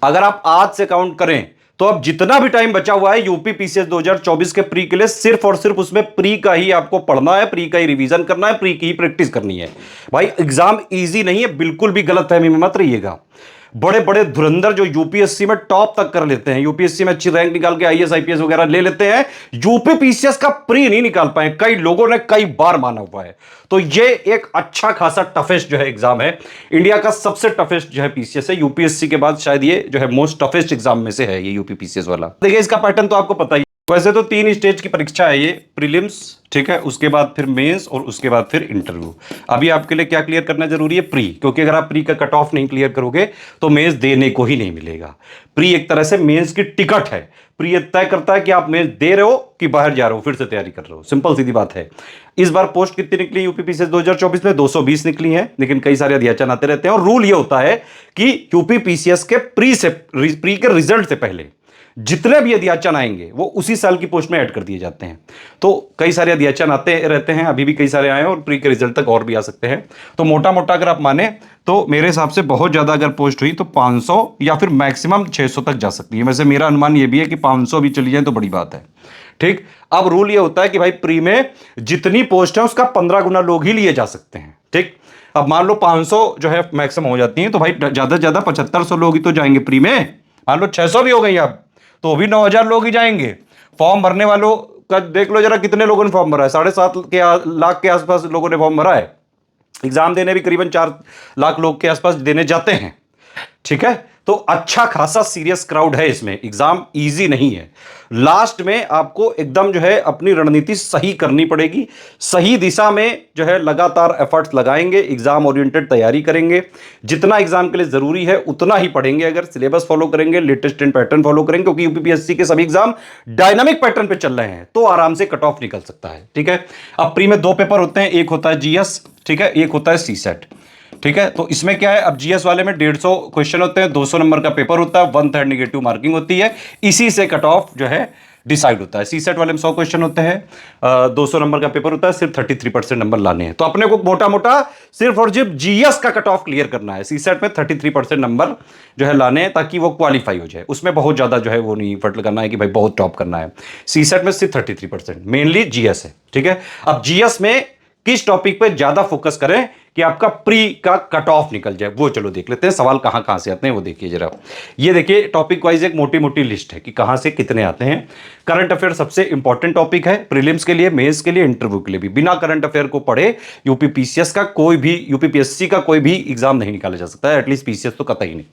अगर आप आज से काउंट करें तो अब जितना भी टाइम बचा हुआ है यूपी पीसीएस 2024 के प्री के लिए, सिर्फ और सिर्फ उसमें प्री का ही आपको पढ़ना है, प्री का ही रिवीजन करना है, प्री की ही प्रैक्टिस करनी है। भाई एग्जाम इजी नहीं है, बिल्कुल भी गलतफहमी में मत रहिएगा। बड़े बड़े धुरंधर जो यूपीएससी में टॉप तक कर लेते हैं, यूपीएससी में अच्छी रैंक निकाल के आईएएस आईपीएस वगैरह ले लेते हैं, यूपी पीसीएस का प्री नहीं निकाल पाए। कई लोगों ने कई बार माना हुआ है। तो ये एक अच्छा खासा टफेस्ट जो है एग्जाम है, इंडिया का सबसे टफेस्ट जो है पीसीएस है। यूपीएससी के बाद शायद ये जो है मोस्ट टफेस्ट एग्जाम में से है ये यूपी पीसीएस वाला। देखिए इसका पैटर्न तो आपको पता ही। वैसे तो 3 स्टेज की परीक्षा है ये, प्रीलिम्स, ठीक है, उसके बाद फिर मेंस और उसके बाद फिर इंटरव्यू। अभी आपके लिए क्या क्लियर करना जरूरी है? प्री, क्योंकि अगर आप प्री का कट ऑफ नहीं क्लियर करोगे तो मेंस देने को ही नहीं मिलेगा। प्री एक तरह से मेंस की टिकट है। प्री ये तय करता है कि आप मेंस दे रहे हो कि बाहर जा रहे हो, फिर से तैयारी कर रहे हो। सिंपल सीधी बात है। इस बार पोस्ट कितनी निकली यूपी पीसीएस 2024 में? 220 निकली है, लेकिन कई सारे अध्याचन आते रहते हैं। और रूल ये होता है कि यूपी पीसीएस के प्री के रिजल्ट से पहले जितने भी अध्याचन आएंगे वो उसी साल की पोस्ट में ऐड कर दिए जाते हैं। तो कई सारे अध्याचन आते रहते हैं, अभी भी कई सारे आए हैं और प्री के रिजल्ट तक और भी आ सकते हैं। तो मोटा मोटा अगर आप माने तो मेरे हिसाब से बहुत ज्यादा अगर पोस्ट हुई तो 500 या फिर मैक्सिमम 600 तक जा सकती है। वैसे मेरा अनुमान ये भी है कि 500 भी चली जाए तो बड़ी बात है। ठीक, अब रूल ये होता है कि भाई प्री में जितनी पोस्ट है उसका 15 गुना लोग ही लिए जा सकते हैं। ठीक, अब मान लो 500 जो है मैक्सिमम हो जाती है, तो भाई ज्यादा से ज्यादा 7500 लोग ही तो जाएंगे प्री में। मान लो 600 भी हो गई अब तो भी 9000 लोग ही जाएंगे। फॉर्म भरने वालों का देख लो जरा, कितने लोगों ने फॉर्म भरा है? 7.5 लाख के आसपास लोगों ने फॉर्म भरा है। एग्जाम देने भी करीबन 4 लाख लोग के आसपास देने जाते हैं। ठीक है, तो अच्छा खासा सीरियस क्राउड है इसमें, एग्जाम इजी नहीं है। लास्ट में आपको एकदम जो है अपनी रणनीति सही करनी पड़ेगी, सही दिशा में जो है लगातार एफर्ट्स लगाएंगे, एग्जाम ओरिएंटेड तैयारी करेंगे। जितना एग्जाम के लिए जरूरी है उतना ही पढ़ेंगे, अगर सिलेबस फॉलो करेंगे, लेटेस्ट ट्रेंड पैटर्न फॉलो करेंगे, क्योंकि यूपीपीएससी के सभी एग्जाम डायनामिक पैटर्न पे चल रहे हैं तो आराम से कट ऑफ निकल सकता है। ठीक है, अब प्री में 2 पेपर होते हैं, एक होता है जीएस, ठीक है, एक होता है सीसेट। ठीक है, तो इसमें क्या है, अब जीएस वाले में 150 क्वेश्चन होते हैं, 200 नंबर का पेपर होता है, 1/3 नेगेटिव मार्किंग होती है, इसी से कट ऑफ जो है डिसाइड होता है। सीसेट वाले में 100 क्वेश्चन होते हैं, 200 नंबर का पेपर होता है, सिर्फ 33% नंबर लाने हैं। तो अपने को मोटा मोटा सिर्फ और सिर्फ जीएस का कट ऑफ क्लियर करना है। सीसेट में 33% नंबर जो है लाने हैं ताकि वो क्वालिफाई हो जाए। उसमें बहुत ज्यादा जो है वो नहीं एफर्ट लगाना है कि भाई बहुत टॉप करना है। सीसेट में सिर्फ 33%, मेनली जीएस है। ठीक है, अब जीएस में किस टॉपिक पे ज्यादा फोकस करें कि आपका प्री का कट ऑफ निकल जाए, वो चलो देख लेते हैं। सवाल कहां कहां से आते हैं वो देखिए जरा। ये देखिए टॉपिक वाइज एक मोटी मोटी लिस्ट है कि कहां से कितने आते हैं। करंट अफेयर सबसे इंपॉर्टेंट टॉपिक है, प्रीलिम्स के लिए, मेंस के लिए, इंटरव्यू के लिए भी। बिना करंट अफेयर को पढ़े यूपी पीसीएस का कोई भी, यूपी पीएससी का कोई भी एग्जाम नहीं निकाला जा सकता है, एटलीस्ट पीसीएस तो कतई नहीं।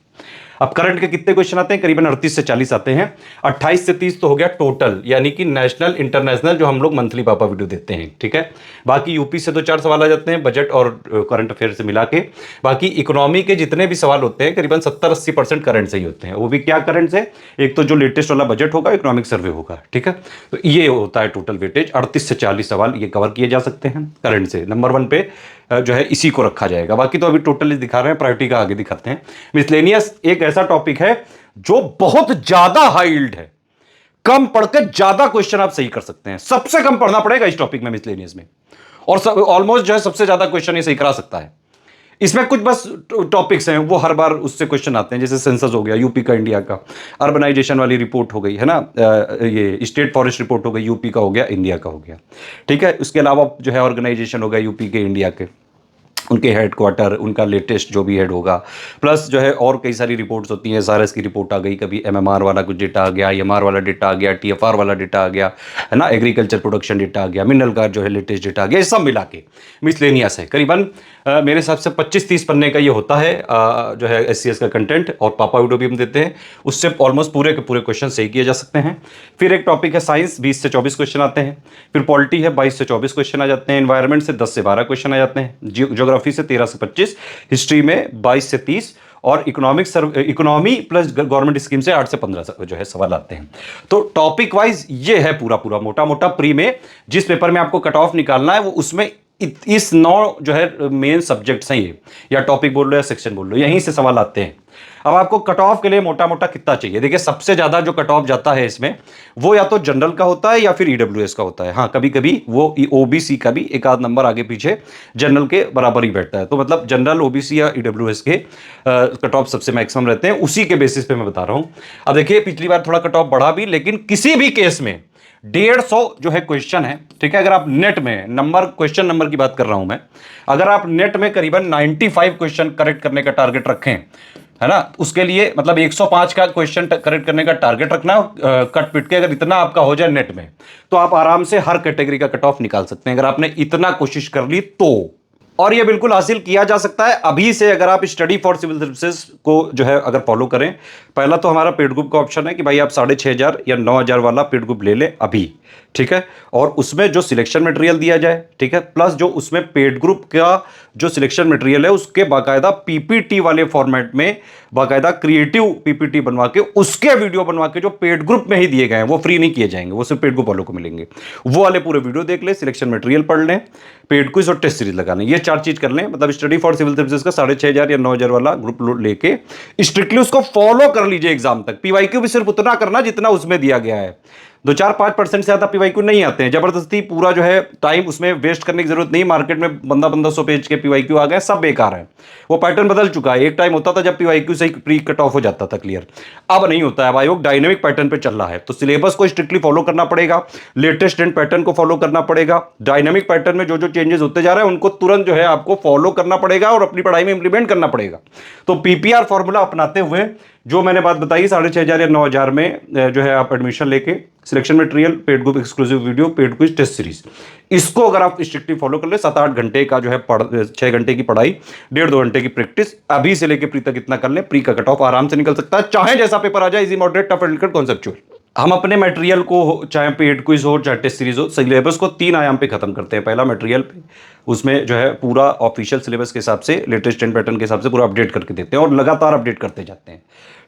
अब करंट के कितने क्वेश्चन आते हैं? करीबन 38 से 40 आते हैं। 28 से 30 तो हो गया टोटल, यानी कि नेशनल इंटरनेशनल जो हम लोग मंथली पापा वीडियो देते हैं। ठीक है, बाकी यूपी से 2-4 सवाल आ जाते हैं, बजट और करंट अफेयर से मिला के। बाकी इकोनॉमी के जितने भी सवाल होते हैं करीबन 70-80% करंट से ही होते हैं। वो भी क्या करंट से? एक तो जो लेटेस्ट वाला बजट होगा, इकोनॉमिक सर्वे होगा। ठीक है, तो ये होता है टोटल वेटेज। 38 से 40 सवाल ये कवर किए जा सकते हैं करंट से। नंबर 1 पे जो है इसी को रखा जाएगा। बाकी तो अभी टोटली दिखा रहे हैं, प्रायोरिटी का आगे दिखाते हैं। मिसलेनियस एक ऐसा टॉपिक है जो बहुत ज्यादा हाई यील्ड है, कम पढ़ के ज्यादा क्वेश्चन आप सही कर सकते हैं। सबसे कम पढ़ना पड़ेगा इस टॉपिक में, मिसलेनियस में, और ऑलमोस्ट जो है सबसे ज्यादा क्वेश्चन ये सही करा सकता है। इसमें कुछ बस टॉपिक्स हैं वो हर बार उससे क्वेश्चन आते हैं, जैसे सेंसस हो गया यूपी का, इंडिया का, अर्बनाइजेशन वाली रिपोर्ट हो गई है ना, ये स्टेट फॉरेस्ट रिपोर्ट हो गई, यूपी का हो गया, इंडिया का हो गया। ठीक है, उसके अलावा जो है ऑर्गेनाइजेशन हो गया यूपी के, इंडिया के, उनके हेडक्वार्टर, उनका लेटेस्ट जो भी हेड होगा, प्लस जो है और कई सारी रिपोर्ट्स होती हैं। एसआरएस की रिपोर्ट आ गई, कभी एमएमआर वाला कुछ डेटा आ गया, आईएमआर वाला डेटा आ गया, टीएफआर वाला डेटा आ गया, है ना, एग्रीकल्चर प्रोडक्शन डेटा आ गया, मिनरल का जो है लेटेस्ट डेटा आ गया। ये सब मिला के मिसलेनियस है। करीबन मेरे हिसाब से 25-30 पन्ने का ये होता है जो है एससीएस का कंटेंट, और पापा वीडियो भी हम देते हैं, उससे ऑलमोस्ट पूरे के पूरे क्वेश्चन सही किए जा सकते हैं। फिर एक टॉपिक है साइंस, 20 से 24 क्वेश्चन आते हैं। फिर पॉलिटी है, 22 से 24 क्वेश्चन आ जाते हैं। एनवायरमेंट से 10 से 12 क्वेश्चन आ जाते हैं। ज्योग्राफी से 13 से 25, हिस्ट्री में 22 से 30, और इकोनॉमी प्लस गवर्नमेंट स्कीम से 8 से 15 जो है सवाल आते हैं। तो टॉपिक वाइज ये है पूरा पूरा मोटा मोटा प्री में जिस पेपर में आपको कट ऑफ निकालना है, वो उसमें इस 9 जो है मेन सब्जेक्ट्स हैं ये, या टॉपिक बोल लो या सेक्शन बोल लो, यहीं से सवाल आते हैं। अब आपको कट ऑफ के लिए मोटा मोटा कितना चाहिए? देखिए सबसे ज्यादा जो कट ऑफ जाता है इसमें वो या तो जनरल का होता है या फिर ईडब्ल्यूएस का होता है। हाँ, कभी कभी वो ओबीसी का भी एक आध नंबर आगे पीछे जनरल के बराबर ही बैठता है। तो मतलब जनरल, ओबीसी या ईडब्ल्यूएस के कट ऑफ सबसे मैक्सिमम रहते हैं, उसी के बेसिस पे मैं बता रहा हूं। अब देखिए पिछली बार थोड़ा कट ऑफ बढ़ा भी, लेकिन किसी भी केस में 150 जो है क्वेश्चन है, ठीक है। अगर आप नेट में नंबर, क्वेश्चन नंबर की बात कर रहा हूं मैं, अगर आप नेट में करीबन 95 क्वेश्चन करेक्ट करने का टारगेट रखें, है ना, उसके लिए मतलब 105 का क्वेश्चन करेक्ट करने का टारगेट रखना, कट पिट के अगर इतना आपका हो जाए नेट में, तो आप आराम से हर कैटेगरी का कट ऑफ निकाल सकते हैं, अगर आपने इतना कोशिश कर ली तो। और ये बिल्कुल हासिल किया जा सकता है अभी से, अगर आप स्टडी फॉर सिविल सर्विसेज को जो है अगर फॉलो करें। पहला तो हमारा पेड ग्रुप का ऑप्शन है कि भाई आप 6,500 या 9,000 वाला पेड ग्रुप ले लें अभी, ठीक है। और उसमें जो सिलेक्शन मटेरियल दिया जाए, ठीक है, प्लस जो उसमें पेड ग्रुप का जो सिलेक्शन मटेरियल है उसके बाकायदा पीपीटी वाले फॉर्मेट में बाकायदा क्रिएटिव पीपीटी बनवा के उसके वीडियो बनवा के जो पेड ग्रुप में ही दिए गए हैं वो फ्री नहीं किए जाएंगे, वो सिर्फ पेड ग्रुप वालों को मिलेंगे। वो वाले पूरे वीडियो देख ले, सिलेक्शन मटेरियल पढ़ लें, पेड क्विज और टेस्ट सीरीज लगाने, ये 4 चीज कर लें। मतलब स्टडी फॉर सिविल सर्विसेज का 6,500 या 9,000 वाला ग्रुप लेके स्ट्रिक्टली उसको फॉलो कर लीजिए एग्जाम तक। पीवाईक्यू भी सिर्फ उतना करना जितना उसमें दिया गया है। 2-4-5% से ज्यादा पीवाईक्यू नहीं आते हैं, जबरदस्ती पूरा जो है टाइम उसमें वेस्ट करने की जरूरत नहीं। मार्केट में बंदा 100 पेज के पीवाईक्यू आ गए, सब बेकार है। वो पैटर्न बदल चुका है। एक टाइम होता था जब पीवाईक्यू से प्री कट ऑफ हो जाता था क्लियर, अब नहीं होता है। अब आयोग डायनेमिक पैटर्न पे चल रहा है, तो सिलेबस को स्ट्रिक्टली फॉलो करना पड़ेगा, लेटेस्ट ट्रेंड पैटर्न को फॉलो करना पड़ेगा। डायनेमिक पैटर्न में जो जो चेंजेस होते जा रहे हैं उनको तुरंत जो है आपको फॉलो करना पड़ेगा और अपनी पढ़ाई में इंप्लीमेंट करना पड़ेगा। तो पीपीआर फॉर्मूला अपनाते हुए जो मैंने बात बताई 6,500 या 9,000 में जो है आप एडमिशन लेके selection material, paid group, exclusive video, paid quiz, test series, इसको अगर आप स्ट्रिक्टली फॉलो कर ले, 7-8 घंटे का जो है 6 घंटे की पढ़ाई, 1.5-2 घंटे की प्रैक्टिस अभी से लेके प्री तक इतना कर ले, प्री का कट ऑफ आराम से निकल सकता है। चाहे जैसा पेपर आ जाए, easy, moderate, tough, difficult, conceptual. हम अपने मटेरियल को चाहे पेड क्विज हो चाहे टेस्ट सीरीज हो, सिलेबस को 3 आयाम पे खत्म करते हैं। पहला मटेरियल पे, उसमें जो है पूरा ऑफिशियल सिलेबस के हिसाब से, लेटेस्ट ट्रेंड पैटर्न के हिसाब से पूरा अपडेट करके देते हैं और लगातार अपडेट करते जाते हैं,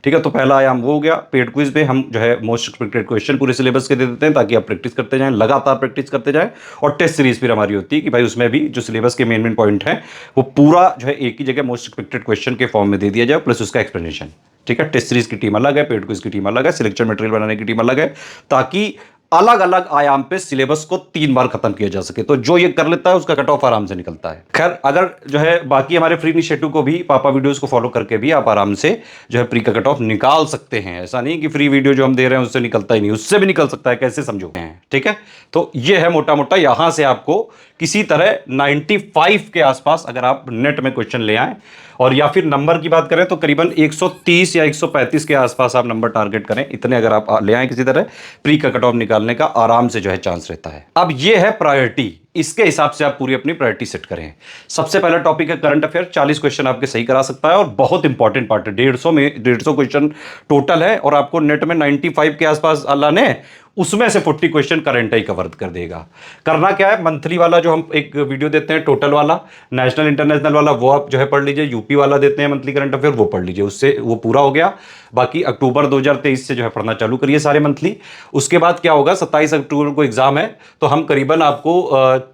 ठीक है। तो पहला आयाम वो हो गया। पेड क्विज में हम जो है मोस्ट एक्सपेक्टेड क्वेश्चन पूरे सिलेबस के दे देते हैं ताकि आप प्रैक्टिस करते जाएं, लगातार प्रैक्टिस करते जाएं। और टेस्ट सीरीज फिर हमारी होती है कि भाई उसमें भी जो सिलेबस के मेन पॉइंट है वो पूरा जो है एक ही जगह मोस्ट एक्सपेक्टेड क्वेश्चन के फॉर्म में दे दिया जाए, प्लस उसका एक्सप्लेनेशन, ठीक है। टेस्ट सीरीज की टीम अलग है, पेड क्विज की टीम अलग है, सिलेक्शन मटेरियल बनाने की टीम अलग है, ताकि अलग अलग आयाम पे सिलेबस को 3 बार खत्म किया जा सके। तो जो ये कर लेता है उसका कट ऑफ आराम से निकलता है। खैर, अगर जो है बाकी हमारे फ्री इनिशिएटिव को भी, पापा वीडियोस को फॉलो करके भी आप आराम से जो है प्री का कट ऑफ निकाल सकते हैं। ऐसा नहीं कि फ्री वीडियो जो हम दे रहे हैं उससे निकलता ही नहीं, उससे भी निकल सकता है, कैसे समझो, ठीक है। तो ये है मोटा मोटा, यहां से आपको किसी तरह 95 के आसपास अगर आप नेट में क्वेश्चन ले आए, और या फिर नंबर की बात करें तो करीबन 130 या 135 के आसपास आप नंबर टारगेट करें, इतने अगर आप ले आए किसी तरह, प्री का कट ऑफ निकालने का आराम से जो है चांस रहता है। अब ये है प्रायोरिटी, इसके हिसाब से आप पूरी अपनी प्रायोरिटी सेट करें। सबसे पहला टॉपिक है करंट अफेयर, 40 क्वेश्चन आपके सही करा सकता है और बहुत इंपॉर्टेंट पार्ट है। 150 क्वेश्चन टोटल है और आपको नेट में 95 के आसपास अल्लाह ने उसमें से 40 क्वेश्चन करंट ही कवर कर देगा। करना क्या है, मंथली वाला जो हम एक वीडियो देते हैं टोटल वाला, नेशनल इंटरनेशनल वाला, वो आप जो है पढ़ लीजिए। यूपी वाला देते हैं मंथली करंट अफेयर, वो पढ़ लीजिए, उससे वो पूरा हो गया। बाकी अक्टूबर 2023 से जो है पढ़ना चालू करिए सारे मंथली। उसके बाद क्या होगा, 27 अक्टूबर को एग्जाम है, तो हम करीबन आपको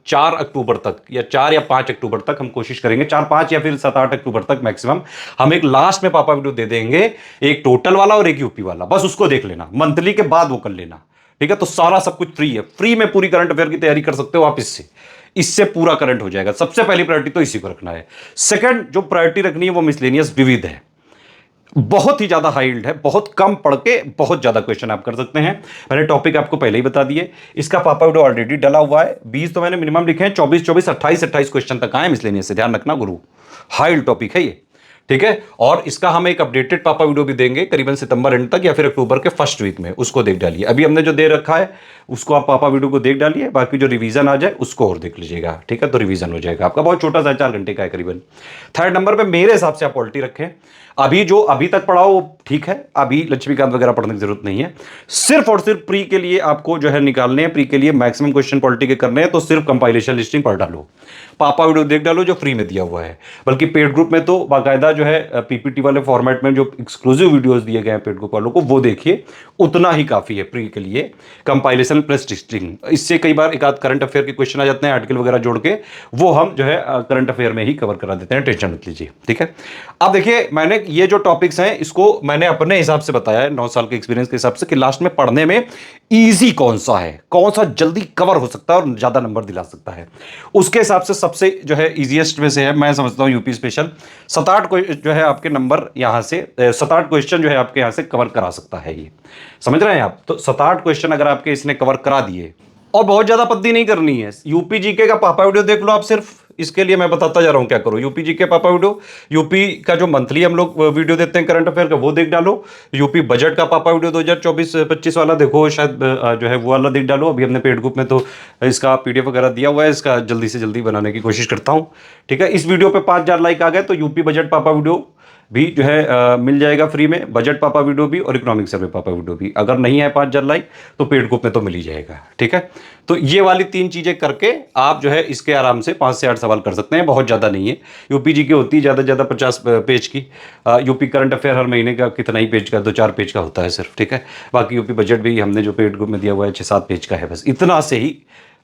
4 अक्टूबर तक या 4 या 5 अक्टूबर तक हम कोशिश करेंगे, 4-5 या फिर 7-8 अक्टूबर तक मैक्सिमम, हम एक लास्ट में पापा वीडियो दे देंगे, एक टोटल वाला और एक यूपी वाला। बस उसको देख लेना, मंथली के बाद वो कर लेना, ठीक है। तो सारा सब कुछ फ्री है, फ्री में पूरी करंट अफेयर की तैयारी कर सकते हो आप इससे पूरा करंट हो जाएगा। सबसे पहली प्रायोरिटी तो इसी को रखना है। सेकंड जो प्रायोरिटी रखनी है वो मिसलेनियस विविध है, बहुत ही ज्यादा हाई यील्ड है, बहुत कम पढ़ के बहुत ज्यादा क्वेश्चन आप कर सकते हैं। मैंने टॉपिक आपको पहले ही बता दिए, इसका पापा वीडियो ऑलरेडी डला हुआ है। 20 तो मैंने मिनिमम लिखे हैं, 24, 28 क्वेश्चन तक आए मिसलेनियस से, ध्यान रखना गुरु, हाई यील्ड टॉपिक है ये, ठीक है। और इसका हम एक अपडेटेड पापा वीडियो भी देंगे करीबन सितंबर एंड तक या फिर अक्टूबर के फर्स्ट वीक में, उसको देख डालिए। अभी हमने जो दे रखा है उसको आप पापा वीडियो को देख डालिए, बाकी जो रिवीजन आ जाए उसको और देख लीजिएगा, ठीक है। तो रिवीजन हो जाएगा आपका, बहुत छोटा सा 4 घंटे का है करीबन। थर्ड नंबर पे मेरे हिसाब से आप पॉलिटी रखें। अभी जो अभी तक पढ़ाओ वो ठीक है, अभी लक्ष्मीकांत वगैरह पढ़ने की जरूरत नहीं है। सिर्फ और सिर्फ प्री के लिए आपको जो है निकालने हैं, प्री के लिए मैक्सिमम क्वेश्चन पॉलिटी के करने हैं, तो सिर्फ कंपाइलेशन लिस्टिंग पढ़ डालो, पापा वीडियो देख डालो जो फ्री में दिया हुआ है। बल्कि पेड ग्रुप में तो बाकायदा जो है पीपीटी वाले फॉर्मेट में जो एक्सक्लूसिव वीडियोस दिए गए हैं पेड ग्रुप वालों को, वो देखिए, उतना ही काफी है प्री के लिए। कंपाइलेशन प्लस लिस्टिंग, इससे कई बार एक आध करंट अफेयर के क्वेश्चन आ जाते हैं आर्टिकल वगैरह जोड़ के, वो हम जो है करंट अफेयर में ही कवर करा देते हैं, टेंशन मत लीजिए, ठीक है। अब देखिए मैंने ये जो टॉपिक्स हैं इसको मैंने अपने हिसाब से बताया है, 9 साल के एक्सपीरियंस के हिसाब से, कि लास्ट में पढ़ने में इजी कौन सा है, कौन सा जल्दी कवर हो सकता है और ज्यादा नंबर दिला सकता है। उसके हिसाब से सबसे जो है इजीएस्ट में से है, मैं समझता हूं यूपी स्पेशल। 7-8 को जो है आपके नंबर यहां से 7-8 क्वेश्चन जो है आपके यहां से कवर करा सकता है ये, समझ रहे हैं आप। तो 7-8 क्वेश्चन अगर आपके इसने कवर करा दिए, और बहुत ज्यादा पद्दी नहीं करनी है, यूपी जीके का पापा वीडियो देख लो आप सिर्फ। इसके लिए मैं बताता जा रहा हूं क्या करो, यूपी जीके पापा वीडियो, यूपी का जो मंथली हम लोग वीडियो देते हैं करंट अफेयर का वो देख डालो, यूपी बजट का पापा वीडियो 2024-25 वाला देखो, शायद जो है वो वाला देख डालो। अभी हमने पेड ग्रुप में तो इसका पीडीएफ वगैरह दिया हुआ है, इसका जल्दी से जल्दी बनाने की कोशिश करता हूं, ठीक है। इस वीडियो पे 5000 लाइक आ गए तो यूपी बजट पापा वीडियो भी जो है मिल जाएगा फ्री में, बजट पापा वीडियो भी और इकोनॉमिक सर्वे पापा वीडियो भी। अगर नहीं है 5000 लाइक तो पेड ग्रुप में तो मिल ही जाएगा, ठीक है। तो ये वाली 3 चीजें करके आप जो है इसके आराम से 5 से 8 सवाल कर सकते हैं, बहुत ज्यादा नहीं है। यूपी जी की होती है ज्यादा से ज्यादा 50 पेज की, यूपी करंट अफेयर हर महीने का कितना ही पेज का, 2-4 पेज का होता है सिर्फ, ठीक है। बाकी यूपी बजट भी हमने जो पेड ग्रुप में दिया हुआ है 6-7 पेज का है, बस इतना से ही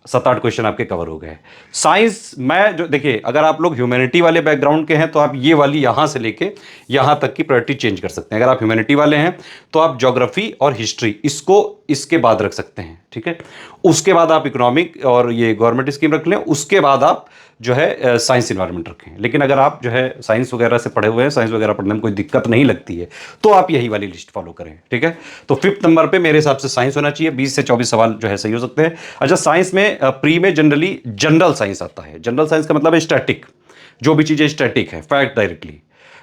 7-8 क्वेश्चन आपके कवर हो गए। साइंस में जो देखिए, अगर आप लोग ह्यूमैनिटी वाले बैकग्राउंड के हैं तो आप ये वाली यहां से लेके यहां तक की प्रायोरिटी चेंज कर सकते हैं। अगर आप ह्यूमैनिटी वाले हैं तो आप ज्योग्राफी और हिस्ट्री इसको इसके बाद रख सकते हैं, ठीक है। उसके बाद आप इकोनॉमिक और ये गवर्नमेंट स्कीम रख लें, उसके बाद आप जो है साइंस इन्वायरमेंट रखें। लेकिन अगर आप जो है साइंस वगैरह से पढ़े हुए हैं, साइंस वगैरह पढ़ने में कोई दिक्कत नहीं लगती है, तो आप यही वाली लिस्ट फॉलो करें, ठीक है। तो 5th नंबर पे मेरे हिसाब से साइंस होना चाहिए, 20 से 24 सवाल जो है सही हो सकते हैं। अच्छा, साइंस में प्री में जनरली जनरल साइंस आता है। जनरल साइंस का मतलब है स्टैटिक, जो भी चीजें स्टैटिक है, फैक्ट डायरेक्टली।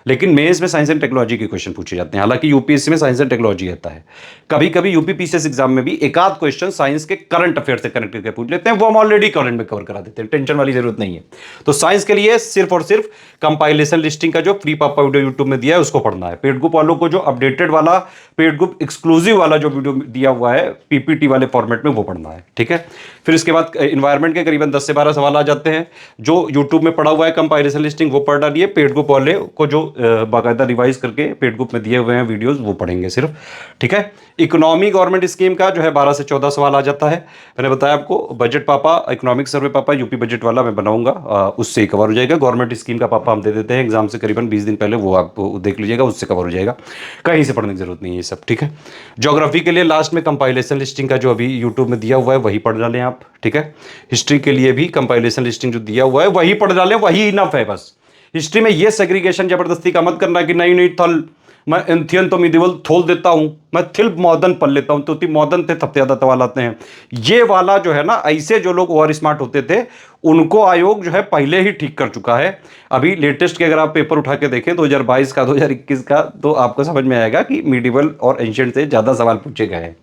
लेकिन मेंस में साइंस एंड टेक्नोलॉजी के क्वेश्चन पूछे जाते हैं, हालांकि यूपीएससी में साइंस एंड टेक्नोलॉजी आता है। कभी कभी यूपी पीसीएस एग्जाम में भी एक आध क्वेश्चन साइंस के करंट अफेयर से कनेक्ट करके पूछ लेते हैं, वो हम ऑलरेडी करंट में कवर करा देते हैं, टेंशन वाली जरूरत नहीं है। तो साइंस के लिए सिर्फ और सिर्फ कंपाइलेशन लिस्टिंग का जो फ्री पापा वीडियो यूट्यूब में दिया है उसको पढ़ना है। पेड ग्रुप वालों को जो अपडेटेड वाला, पेड ग्रुप एक्सक्लूसिव वाला जो वीडियो दिया हुआ है पीपीटी वाले फॉर्मेट में, वो पढ़ना है, ठीक है। फिर इसके बाद इन्वायरमेंट के करीबन 10 से 12 सवाल आ जाते हैं, जो यूट्यूब में पढ़ा हुआ है कंपाइलेशन लिस्टिंग वो पढ़ डालिए। पेड ग्रुप वाले को जो बाकायदा रिवाइज करके पेड ग्रुप में दिए हुए हैं वीडियोस वो पढ़ेंगे सिर्फ, ठीक है। इकोनॉमी गवर्नमेंट स्कीम का जो है 12 से 14 सवाल आ जाता है। मैंने बताया आपको बजट पापा, इकोनॉमिक सर्वे पापा, यूपी बजट वाला मैं बनाऊंगा, उससे ही कवर हो जाएगा। गवर्नमेंट स्कीम का पापा हम दे देते हैं एग्जाम से करीबन 20 दिन पहले, वो आप देख लीजिएगा, उससे कवर हो जाएगा, कहीं से पढ़ने की जरूरत नहीं है ये सब, ठीक है। ज्योग्राफी के लिए लास्ट में कंपाइलेशन लिस्टिंग का जो अभी यूट्यूब में दिया हुआ है वही पढ़ डालें आप, ठीक है। हिस्ट्री के लिए भी कंपाइलेशन लिस्टिंग जो दिया हुआ है वही पढ़ डालें, वही इनफ है बस। हिस्ट्री में ये सेग्रीगेशन जबरदस्ती का मत करना कि नहीं नहीं थल मैं एंथियन तो मिडिवल थोल देता हूं, मैं थिल्प मॉडर्न पढ़ लेता हूं, तो ती मॉडर्न थे थपते ज्यादा सवाल आते हैं। ये वाला जो है ना, ऐसे जो लोग ओवर स्मार्ट होते थे उनको आयोग जो है पहले ही ठीक कर चुका है। अभी लेटेस्ट के अगर आप पेपर उठा के देखें 2022 का, 2021 का, तो आपको समझ में आएगा कि मिडिवल और एंशिएंट से ज्यादा सवाल पूछे गए हैं।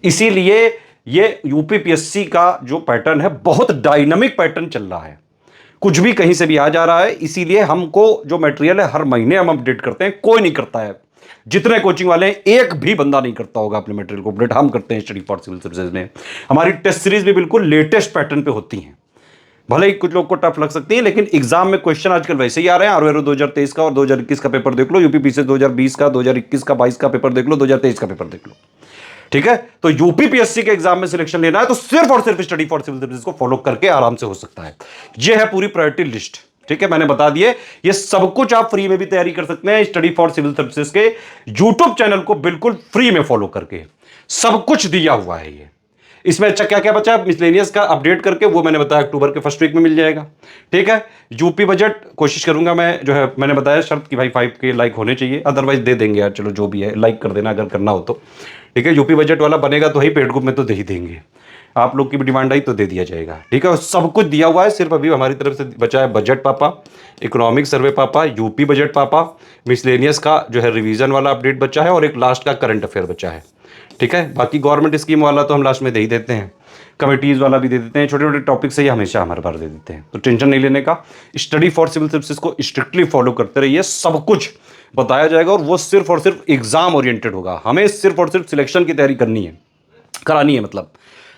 इसीलिए ये यूपीपीएससी का जो पैटर्न है बहुत डायनामिक पैटर्न चल रहा है, कुछ भी कहीं से भी आ जा रहा है। इसीलिए हमको जो मटेरियल है हर महीने हम अपडेट करते हैं, कोई नहीं करता है। जितने कोचिंग वाले हैं एक भी बंदा नहीं करता होगा अपने मटेरियल को अपडेट, हम करते हैं स्टडी फॉर सिविल सर्विसेज में। हमारी टेस्ट सीरीज भी बिल्कुल लेटेस्ट पैटर्न पे होती हैं, भले ही कुछ लोग को टफ लग सकती है, लेकिन एग्जाम में क्वेश्चन आजकल वैसे ही आ रहे हैं। आरओ 2023 का और 2021 का पेपर देख लो, यूपी पीसीएस 2020 का, 2021 का, 22 का पेपर देख लो, 2023 का पेपर देख लो, ठीक है। तो यूपीपीएससी के एग्जाम में सिलेक्शन लेना है तो सिर्फ और सिर्फ स्टडी फॉर सिविल सर्विसेज को फॉलो करके आराम से हो सकता है। यह है पूरी प्रायोरिटी लिस्ट, ठीक है। मैंने बता दिए, ये सब कुछ आप फ्री में भी तैयारी कर सकते हैं स्टडी फॉर सिविल सर्विसेज के यूट्यूब चैनल को बिल्कुल फ्री में फॉलो करके, सब कुछ दिया हुआ है ये। इसमें अच्छा क्या क्या बचा, मिसलेनियस का अपडेट करके, वो मैंने बताया अक्टूबर के फर्स्ट वीक में मिल जाएगा, ठीक है। यूपी बजट कोशिश करूंगा मैं, जो है मैंने बताया शर्त कि भाई 5 के लाइक होने चाहिए, अदरवाइज दे देंगे यार, चलो जो भी है लाइक कर देना अगर करना हो तो, ठीक है। यूपी बजट वाला बनेगा तो ही पेड ग्रुप में तो दे ही देंगे, आप लोग की भी डिमांड आई तो दे दिया जाएगा, ठीक है। सब कुछ दिया हुआ है, सिर्फ अभी हमारी तरफ से बचा है बजट पापा, इकोनॉमिक सर्वे पापा, यूपी बजट पापा, मिसलेनियस का जो है रिवीजन वाला अपडेट बचा है, और एक लास्ट का करंट अफेयर बचा है, ठीक है। बाकी गवर्नमेंट स्कीम वाला तो हम लास्ट में दे ही देते हैं, कमिटीज वाला भी दे देते हैं, छोटे छोटे टॉपिक से ही हमेशा हमारे पास दे देते हैं, तो टेंशन नहीं लेने का। स्टडी फॉर सिविल सर्विसेज को स्ट्रिक्टली फॉलो करते रहिए, सब कुछ बताया जाएगा, और वो सिर्फ और सिर्फ एग्जाम ओरिएंटेड होगा। हमें सिर्फ और सिर्फ सिलेक्शन की तैयारी करनी है, करानी है, मतलब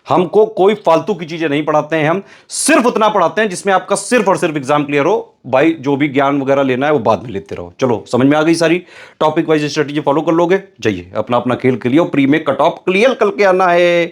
हमको कोई फालतू की चीजें नहीं पढ़ाते हैं, हम सिर्फ उतना पढ़ाते हैं जिसमें आपका सिर्फ और सिर्फ एग्जाम क्लियर हो। भाई जो भी ज्ञान वगैरह लेना है वो बाद में लेते रहो। चलो समझ में आ गई सारी, टॉपिक वाइज स्ट्रेटेजी फॉलो कर लोगे, जाइए अपना अपना खेल खेलिए, प्री में कट ऑफ क्लियर करके आना है।